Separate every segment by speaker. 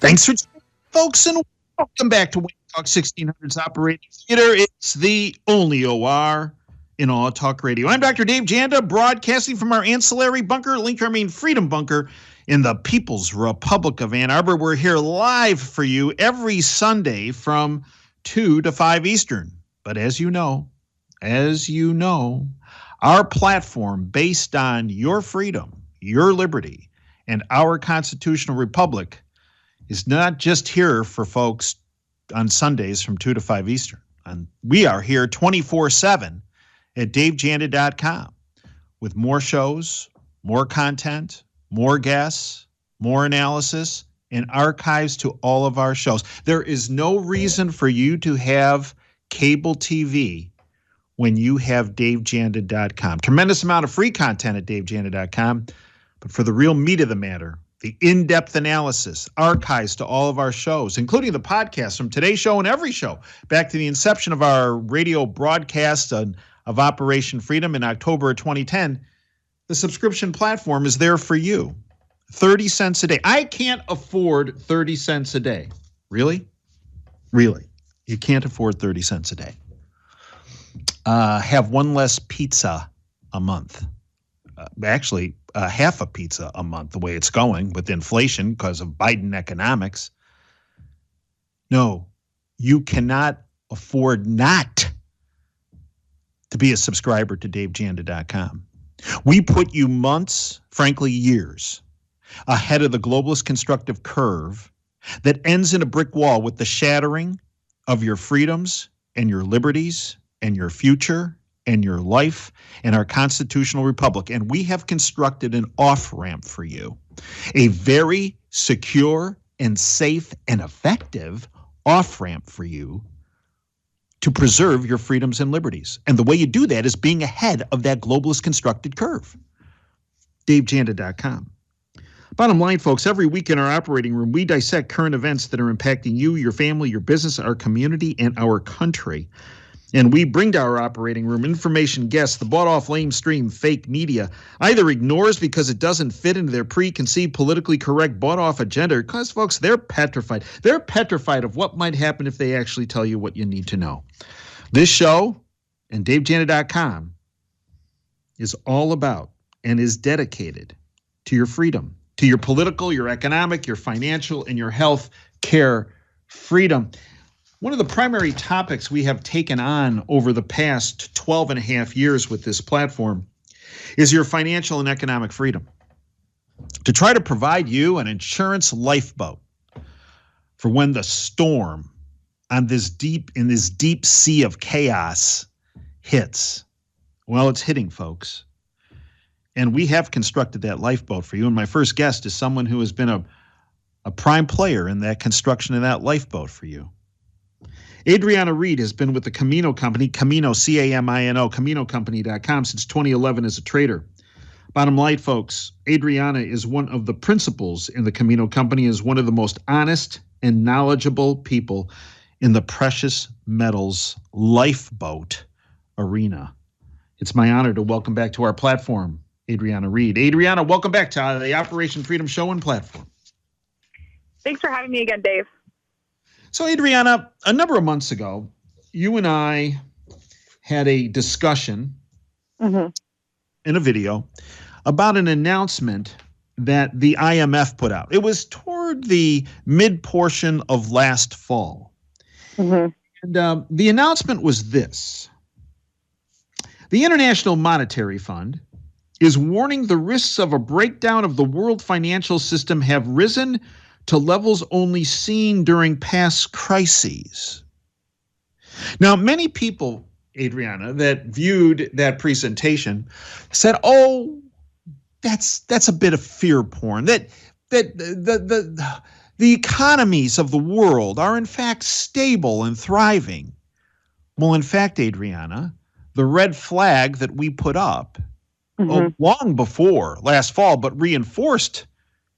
Speaker 1: Thanks for joining, folks, and welcome back to Wayne Talk 1600's Operating Theater. It's the only OR in all talk radio. I'm Dr. Dave Janda, broadcasting from our ancillary bunker, Link Army Freedom Bunker in the People's Republic of Ann Arbor. We're here live for you every Sunday from 2 to 5 Eastern. But as you know, our platform based on your freedom, your liberty, and our constitutional republic is not just here for folks on Sundays from 2 to 5 Eastern. And we are here 24/7 at davejanda.com with more shows, more content, more guests, more analysis, and archives to all of our shows. There is no reason for you to have cable TV when you have davejanda.com. Tremendous amount of free content at davejanda.com, but for the real meat of the matter, the in-depth analysis, archives to all of our shows, including the podcasts from today's show and every show, back to the inception of our radio broadcast of Operation Freedom in October of 2010, the subscription platform is there for you. 30 cents a day. I can't afford 30 cents a day. Really? Really? You can't afford 30 cents a day. Have one less pizza a month. Actually, half a pizza a month, the way it's going with inflation because of Biden economics. No, you cannot afford not to be a subscriber to davejanda.com. We put you months, frankly years, ahead of the globalist constructive curve that ends in a brick wall with the shattering of your freedoms and your liberties and your future and your life and our constitutional republic. And we have constructed an off-ramp for you, a very secure and safe and effective off-ramp for you to preserve your freedoms and liberties. And the way you do that is being ahead of that globalist constructed curve. davejanda.com. Bottom line, folks, every week in our operating room, we dissect current events that are impacting you, your family, your business, our community, and our country. And we bring to our operating room information guests the bought-off, lame-stream, fake media either ignores because it doesn't fit into their preconceived, politically correct, bought-off agenda, because, folks, they're petrified. They're petrified of what might happen if they actually tell you what you need to know. This show and davejanda.com is all about and is dedicated to your freedom, to your political, your economic, your financial, and your health care freedom. One of the primary topics we have taken on over the past 12 and a half years with this platform is your financial and economic freedom. To try to provide you an insurance lifeboat for when the storm in this deep sea of chaos hits. Well, it's hitting, folks. And we have constructed that lifeboat for you. And my first guest is someone who has been a prime player in that construction of that lifeboat for you. Adriana Reed has been with the Camino Company, Camino, C-A-M-I-N-O, CaminoCompany.com since 2011 as a trader. Bottom line, folks, Adriana is one of the principals in the Camino Company, is one of the most honest and knowledgeable people in the precious metals lifeboat arena. It's my honor to welcome back to our platform, Adriana Reed. Adriana, welcome back to the Operation Freedom Show and platform.
Speaker 2: Thanks for having me again, Dave.
Speaker 1: So, Adriana, a number of months ago, you and I had a discussion in a video about an announcement that the IMF put out. It was toward the mid-portion of last fall. And the announcement was this. The International Monetary Fund is warning the risks of a breakdown of the world financial system have risen to levels only seen during past crises. Now, many people, Adriana, that viewed that presentation said, "Oh, that's a bit of fear porn. That the economies of the world are in fact stable and thriving." Well, in fact, Adriana, the red flag that we put up long before last fall, but reinforced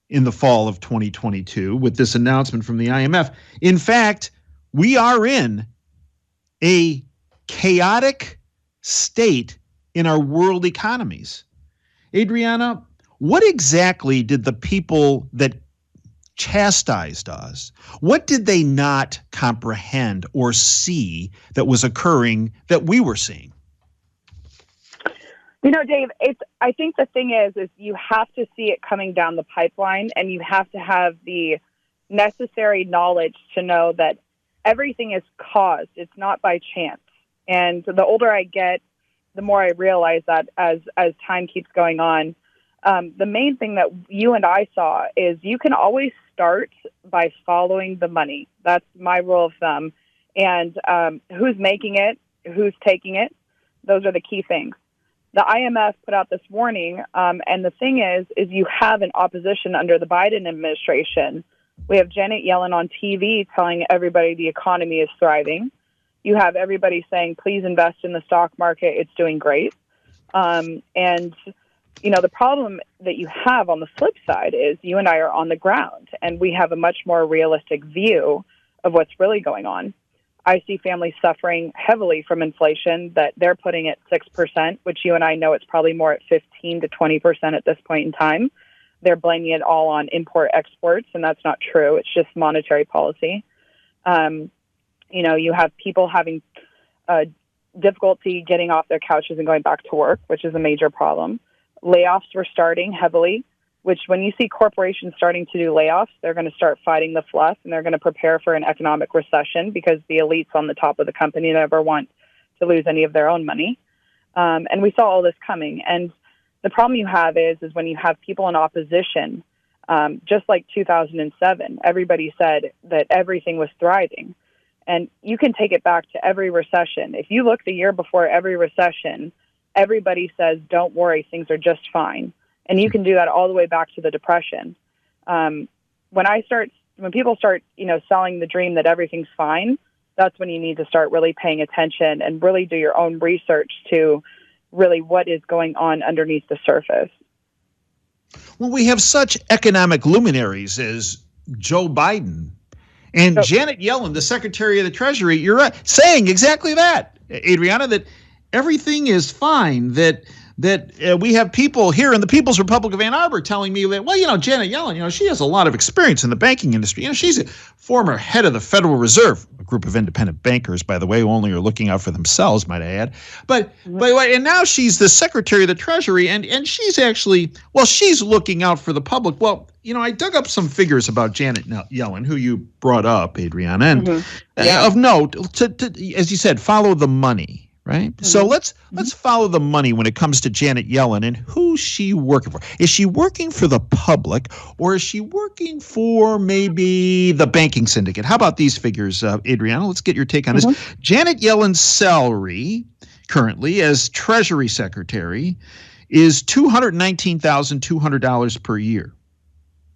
Speaker 1: in the fall of 2022 with this announcement from the IMF. In fact, we are in a chaotic state in our world economies. Adriana, what exactly did the people that chastised us. What did they not comprehend or see that was occurring that we were seeing?
Speaker 2: Dave, I think the thing is you have to see it coming down the pipeline, and you have to have the necessary knowledge to know that everything is caused. It's not by chance. And the older I get, the more I realize that as time keeps going on. The main thing that you and I saw is you can always start by following the money. That's my rule of thumb. And who's making it, who's taking it, those are the key things. The IMF put out this warning, and the thing is you have an opposition under the Biden administration. We have Janet Yellen on TV telling everybody the economy is thriving. You have everybody saying, please invest in the stock market. It's doing great. And the problem that you have on the flip side is you and I are on the ground, and we have a much more realistic view of what's really going on. I see families suffering heavily from inflation that they're putting at 6%, which you and I know it's probably more at 15 to 20% at this point in time. They're blaming it all on import-exports, and that's not true. It's just monetary policy. You have people having difficulty getting off their couches and going back to work, which is a major problem. Layoffs were starting heavily, which when you see corporations starting to do layoffs, they're going to start fighting the fluff, and they're going to prepare for an economic recession because the elites on the top of the company never want to lose any of their own money. And we saw all this coming. And the problem you have is when you have people in opposition, just like 2007, everybody said that everything was thriving. And you can take it back to every recession. If you look the year before every recession, everybody says, don't worry, things are just fine. And you can do that all the way back to the Depression. When people start, selling the dream that everything's fine, that's when you need to start really paying attention and really do your own research to really what is going on underneath the surface.
Speaker 1: Well, we have such economic luminaries as Joe Biden and Janet Yellen, the Secretary of the Treasury. You're right, saying exactly that, Adriana, that everything is fine, that we have people here in the People's Republic of Ann Arbor telling me that, Janet Yellen, she has a lot of experience in the banking industry. She's a former head of the Federal Reserve, a group of independent bankers, by the way, who only are looking out for themselves, might I add. But now she's the Secretary of the Treasury, and she's actually, she's looking out for the public. Well, I dug up some figures about Janet Yellen, who you brought up, Adriana, and of note, to, as you said, follow the money. Right. Mm-hmm. So let's follow the money when it comes to Janet Yellen and who's she working for. Is she working for the public, or is she working for maybe the banking syndicate? How about these figures, Adriana? Let's get your take on this. Janet Yellen's salary currently as Treasury Secretary is $219,200 per year.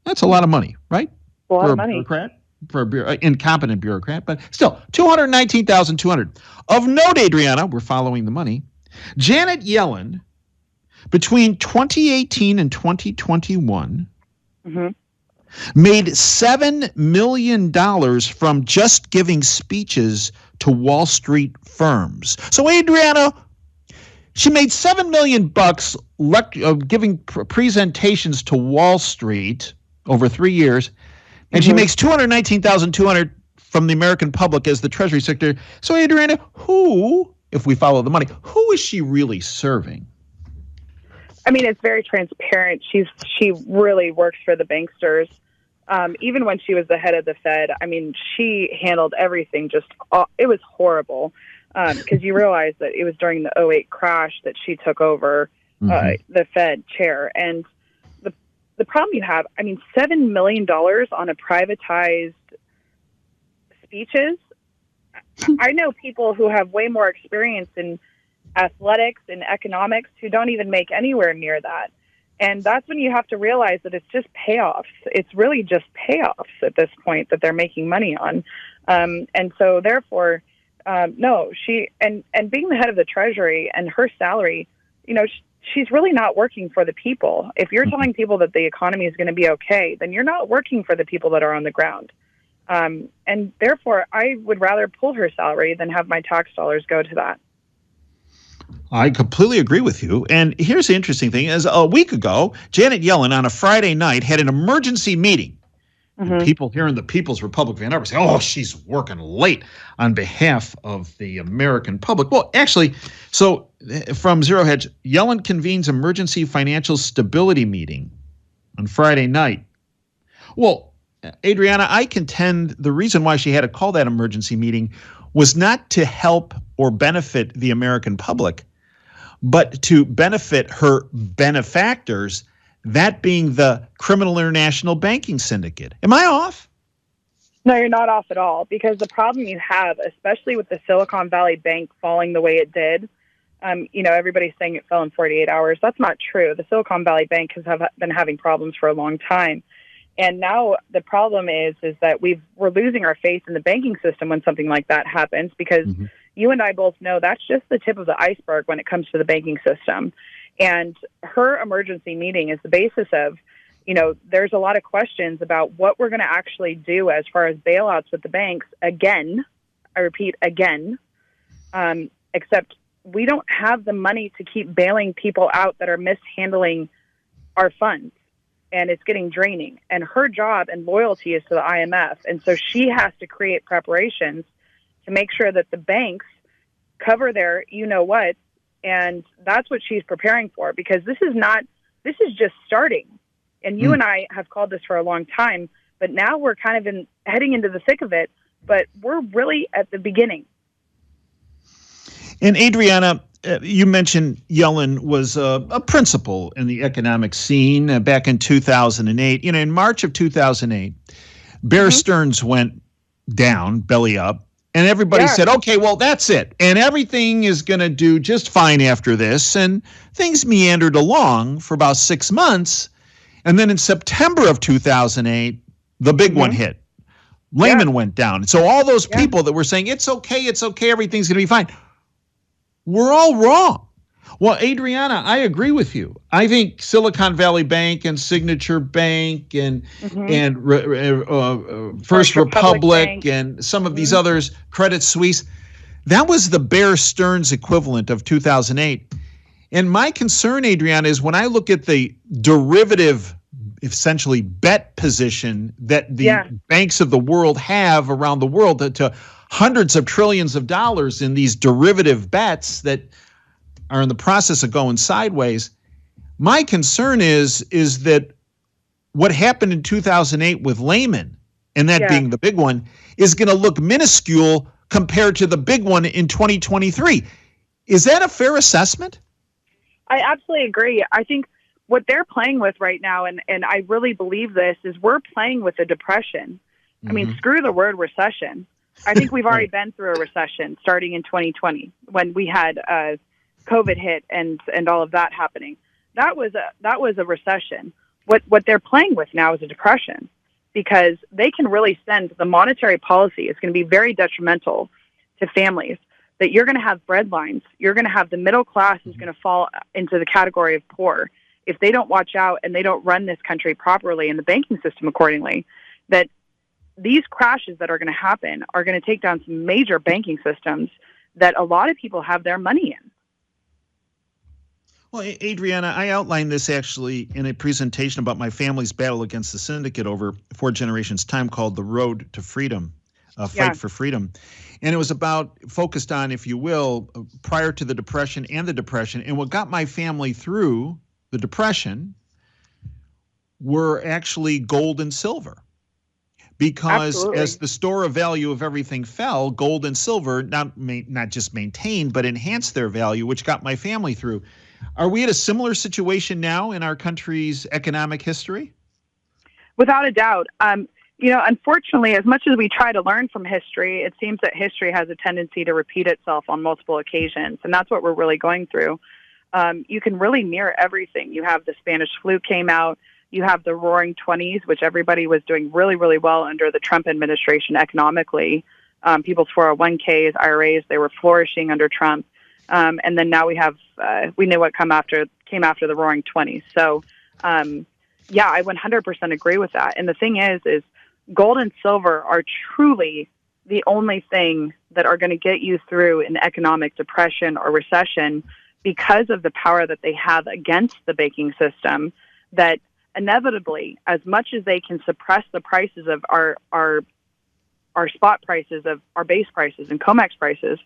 Speaker 1: That's a lot of money, right?
Speaker 2: A lot of money.
Speaker 1: For an incompetent bureaucrat, but still, $219,200. Of note, Adriana, we're following the money. Janet Yellen, between 2018 and 2021, made $7 million from just giving speeches to Wall Street firms. So, Adriana, she made $7 million giving presentations to Wall Street over 3 years. And she makes $219,200 from the American public as the Treasury Secretary. So, Adriana, who, if we follow the money, who is she really serving?
Speaker 2: I mean, it's very transparent. She really works for the banksters. Even when she was the head of the Fed, I mean, she handled everything it was horrible because you realize that it was during the 2008 crash that she took over the Fed chair. And the problem you have, I mean, $7 million on a privatized speeches. I know people who have way more experience in athletics and economics who don't even make anywhere near that. And that's when you have to realize that it's just payoffs. It's really just payoffs at this point that they're making money on. And so therefore, no, she, and being the head of the Treasury and her salary, she's really not working for the people. If you're telling people that the economy is going to be okay, then you're not working for the people that are on the ground. And therefore, I would rather pull her salary than have my tax dollars go to that.
Speaker 1: I completely agree with you. And here's the interesting thing is a week ago, Janet Yellen on a Friday night had an emergency meeting And people here in the People's Republic of Ann Arbor say, oh, she's working late on behalf of the American public. Well, actually, so from Zero Hedge, Yellen convenes emergency financial stability meeting on Friday night. Well, Adriana, I contend the reason why she had to call that emergency meeting was not to help or benefit the American public, but to benefit her benefactors, that being the criminal international banking syndicate. Am I off?
Speaker 2: No, you're not off at all, because the problem you have, especially with the Silicon Valley Bank falling the way it did, everybody's saying it fell in 48 hours. That's not true. The Silicon Valley Bank has been having problems for a long time. And now the problem is that we're losing our faith in the banking system when something like that happens, because you and I both know that's just the tip of the iceberg when it comes to the banking system. And her emergency meeting is the basis of, there's a lot of questions about what we're going to actually do as far as bailouts with the banks again. I repeat, again, except we don't have the money to keep bailing people out that are mishandling our funds. And it's getting draining. And her job and loyalty is to the IMF. And so she has to create preparations to make sure that the banks cover their you-know-what. And that's what she's preparing for, because this is just starting. And you and I have called this for a long time, but now we're kind of heading into the thick of it, but we're really at the beginning.
Speaker 1: And Adriana, you mentioned Yellen was a principal in the economic scene back in 2008. In March of 2008, Bear Stearns went down, belly up, and everybody said, okay, well, that's it. And everything is going to do just fine after this. And things meandered along for about 6 months. And then in September of 2008, the big one hit. Lehman went down. So all those people that were saying, it's okay, everything's going to be fine, we're all wrong. Well, Adriana, I agree with you. I think Silicon Valley Bank and Signature Bank and First Republic and some of these others, Credit Suisse, that was the Bear Stearns equivalent of 2008. And my concern, Adriana, is when I look at the derivative, essentially bet position that the banks of the world have around the world to hundreds of trillions of dollars in these derivative bets that are in the process of going sideways. My concern is that what happened in 2008 with Lehman, and that being the big one, is going to look minuscule compared to the big one in 2023. Is that a fair assessment?
Speaker 2: I absolutely agree. I think what they're playing with right now, and I really believe this, is we're playing with a depression. I mean, screw the word recession. I think we've already been through a recession starting in 2020 when we had COVID hit and all of that happening. That was a recession. What they're playing with now is a depression, because they can really send the monetary policy is going to be very detrimental to families. That you're going to have bread lines. You're going to have the middle class is going to fall into the category of poor if they don't watch out and they don't run this country properly and the banking system accordingly. That these crashes that are going to happen are going to take down some major banking systems that a lot of people have their money in.
Speaker 1: Well, Adriana, I outlined this actually in a presentation about my family's battle against the syndicate over 4 generations' time called The Road to Freedom, Fight for Freedom. And it was focused on, if you will, prior to the Depression and the Depression. And what got my family through the Depression were actually gold and silver. Because as the store of value of everything fell, gold and silver not just maintained, but enhanced their value, which got my family through. Are we at a similar situation now in our country's economic history?
Speaker 2: Without a doubt. Unfortunately, as much as we try to learn from history, it seems that history has a tendency to repeat itself on multiple occasions. And that's what we're really going through. You can really mirror everything. You have the Spanish flu came out. You have the Roaring 20s, which everybody was doing really, really well under the Trump administration economically. People's 401ks, IRAs, they were flourishing under Trump. And then now we know what came after the Roaring 20s. So, I 100% agree with that. And the thing is gold and silver are truly the only thing that are going to get you through an economic depression or recession because of the power that they have against the banking system. That inevitably, as much as they can suppress the prices of our spot prices, of our base prices and COMEX prices,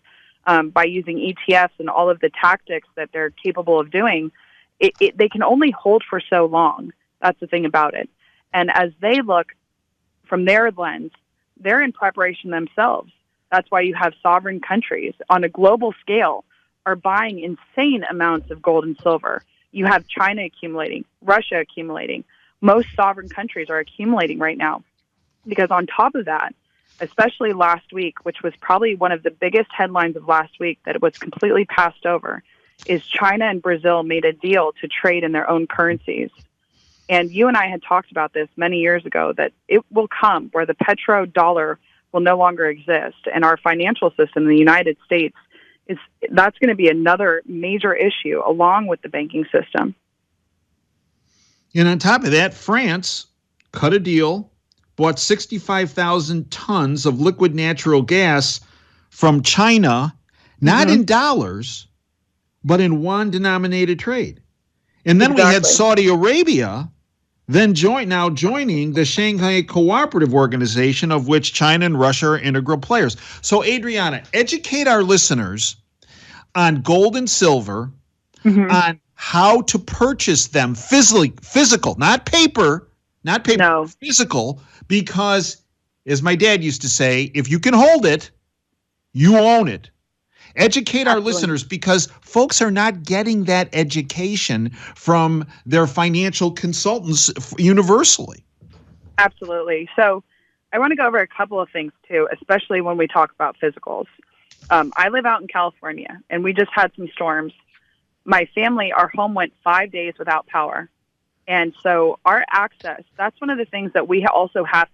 Speaker 2: by using ETFs and all of the tactics that they're capable of doing, they can only hold for so long. That's the thing about it. And as they look from their lens, they're in preparation themselves. That's why you have sovereign countries on a global scale are buying insane amounts of gold and silver. You have China accumulating, Russia accumulating. Most sovereign countries are accumulating right now. Because on top of that, especially last week, which was probably one of the biggest headlines of last week that it was completely passed over, is China and Brazil made a deal to trade in their own currencies. And you and I had talked about this many years ago, that it will come where the petrodollar will no longer exist. And our financial system in the United States, that's going to be another major issue along with the banking system.
Speaker 1: And on top of that, France cut a deal, bought 65,000 tons of liquid natural gas from China, not in dollars, but in yuan-denominated trade. And then we had Saudi Arabia joining the Shanghai Cooperative Organization, of which China and Russia are integral players. So, Adriana, educate our listeners on gold and silver, on how to purchase them physical, not paper, no. Physical, because, as my dad used to say, if you can hold it, you own it. Educate our listeners, because folks are not getting that education from their financial consultants universally.
Speaker 2: Absolutely. So I want to go over a couple of things, too, especially when we talk about physicals. I live out in California, and we just had some storms. My family, our home went 5 days without power. And so our access, that's one of the things that we also have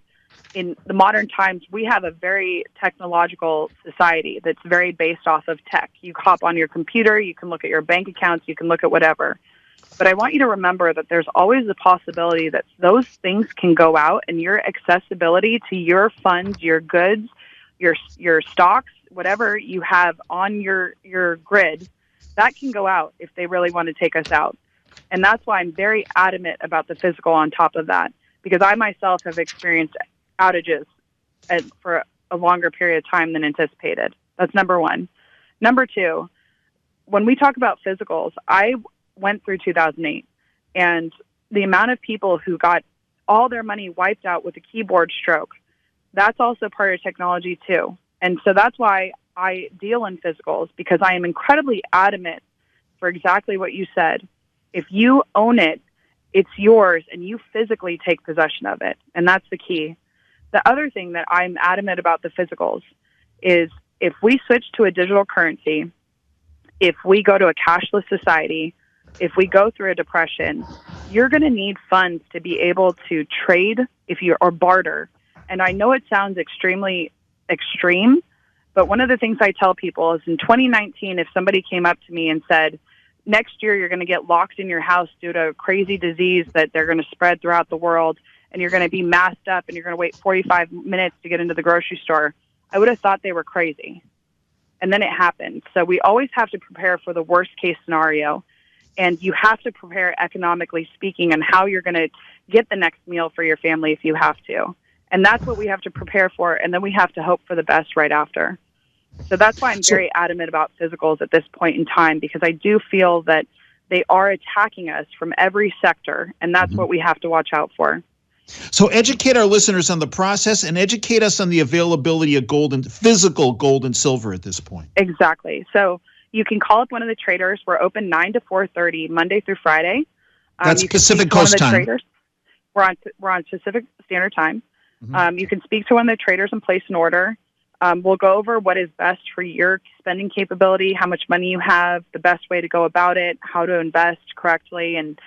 Speaker 2: in the modern times. We have a very technological society that's very based off of tech. You hop on your computer, you can look at your bank accounts, you can look at whatever. But I want you to remember that there's always the possibility that those things can go out, and your accessibility to your funds, your goods, your stocks, whatever you have on your grid, that can go out if they really want to take us out. And that's why I'm very adamant about the physical on top of that, because I myself have experienced outages for a longer period of time than anticipated. That's number one. Number two, when we talk about physicals, I went through 2008, and the amount of people who got all their money wiped out with a keyboard stroke, that's also part of technology too. And so that's why I deal in physicals, because I am incredibly adamant for exactly what you said. If you own it, it's yours, and you physically take possession of it. And that's the key. The other thing that I'm adamant about the physicals is, if we switch to a digital currency, if we go to a cashless society, if we go through a depression, you're going to need funds to be able to trade or barter. And I know it sounds extremely extreme, but one of the things I tell people is, in 2019, if somebody came up to me and said, next year you're going to get locked in your house due to a crazy disease that they're going to spread throughout the world, and you're going to be masked up, and you're going to wait 45 minutes to get into the grocery store, I would have thought they were crazy. And then it happened. So we always have to prepare for the worst case scenario. And you have to prepare, economically speaking, on how you're going to get the next meal for your family if you have to. And that's what we have to prepare for. And then we have to hope for the best right after. So that's why I'm very adamant about physicals at this point in time, because I do feel that they are attacking us from every sector. And that's what we have to watch out for.
Speaker 1: So educate our listeners on the process, and educate us on the availability of physical gold and silver at this point.
Speaker 2: Exactly. So you can call up one of the traders. We're open 9 to 4:30 Monday through Friday.
Speaker 1: That's Pacific Coast time.
Speaker 2: Traders. We're on Pacific Standard Time. You can speak to one of the traders and place an order. We'll go over what is best for your spending capability, how much money you have, the best way to go about it, how to invest correctly, and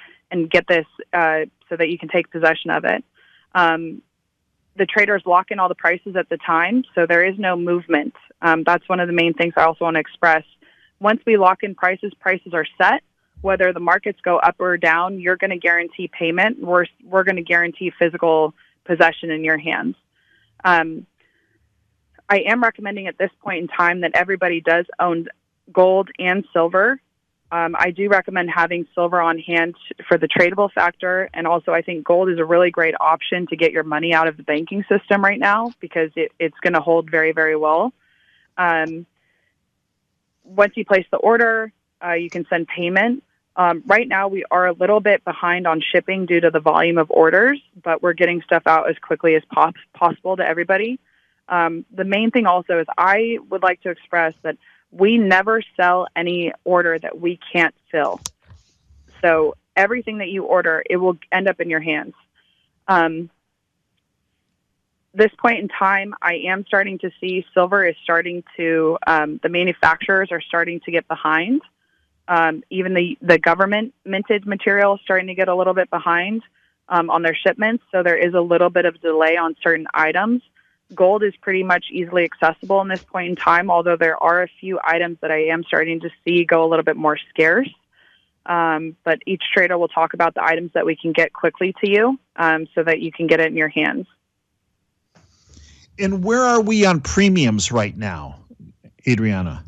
Speaker 2: get this so that you can take possession of it. The traders lock in all the prices at the time, so there is no movement. That's one of the main things I also want to express. Once we lock in prices are set. Whether the markets go up or down, you're going to guarantee payment. We're going to guarantee physical possession in your hands. I am recommending at this point in time that everybody does own gold and silver. I do recommend having silver on hand for the tradable factor. And also, I think gold is a really great option to get your money out of the banking system right now because it's going to hold very, very well. Once you place the order, you can send payment. Right now, we are a little bit behind on shipping due to the volume of orders, but we're getting stuff out as quickly as possible to everybody. The main thing also is I would like to express that we never sell any order that we can't fill. So everything that you order, it will end up in your hands. This point in time, I am starting to see silver is starting to, the manufacturers are starting to get behind. Even the government minted material is starting to get a little bit behind on their shipments. So there is a little bit of delay on certain items. Gold is pretty much easily accessible in this point in time, although there are a few items that I am starting to see go a little bit more scarce. But each trader will talk about the items that we can get quickly to you so that you can get it in your hands.
Speaker 1: And where are we on premiums right now, Adriana?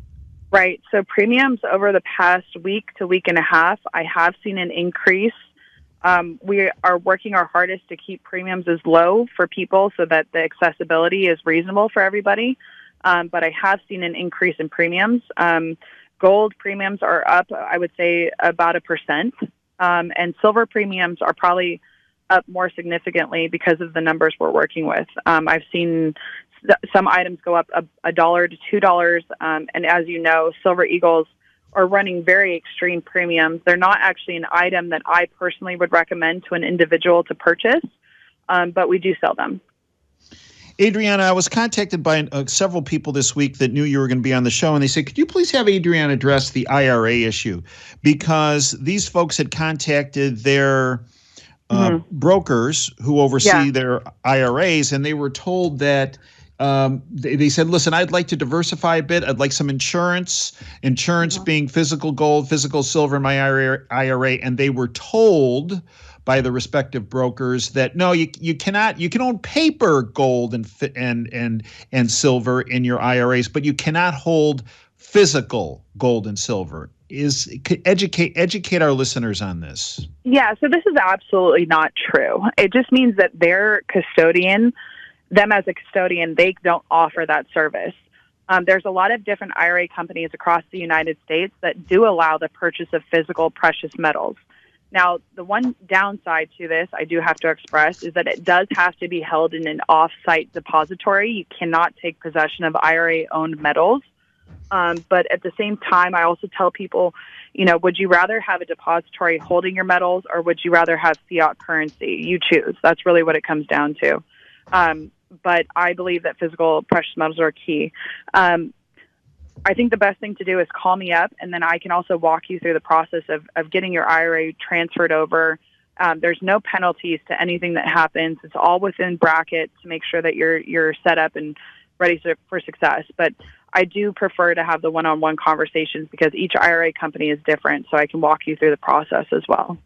Speaker 2: Right. So premiums over the past week to week and a half, I have seen an increase. We are working our hardest to keep premiums as low for people so that the accessibility is reasonable for everybody. But I have seen an increase in premiums. Gold premiums are up, I would say, about 1%. And silver premiums are probably up more significantly because of the numbers we're working with. I've seen some items go up $1 to $2. And as you know, Silver Eagles are running very extreme premiums. They're not actually an item that I personally would recommend to an individual to purchase, but we do sell them.
Speaker 1: Adriana, I was contacted by several people this week that knew you were going to be on the show, and they said, could you please have Adriana address the IRA issue? Because these folks had contacted their brokers who oversee their IRAs, and they were told that they said, listen, I'd like to diversify a bit. I'd like some insurance being physical gold, physical silver in my IRA. And they were told by the respective brokers that, no, you cannot, you can own paper gold and silver in your IRAs, but you cannot hold physical gold and silver. Educate our listeners on this.
Speaker 2: Yeah, so this is absolutely not true. It just means that their custodian, them as a custodian, they don't offer that service. There's a lot of different IRA companies across the United States that do allow the purchase of physical precious metals. Now, the one downside to this, I do have to express, is that it does have to be held in an off-site depository. You cannot take possession of IRA-owned metals. But at the same time, I also tell people, would you rather have a depository holding your metals or would you rather have fiat currency? You choose. That's really what it comes down to. But I believe that physical precious metals are key. I think the best thing to do is call me up, and then I can also walk you through the process of getting your IRA transferred over. There's no penalties to anything that happens. It's all within brackets to make sure that you're set up and ready for success. But I do prefer to have the one-on-one conversations because each IRA company is different, so I can walk you through the process as well.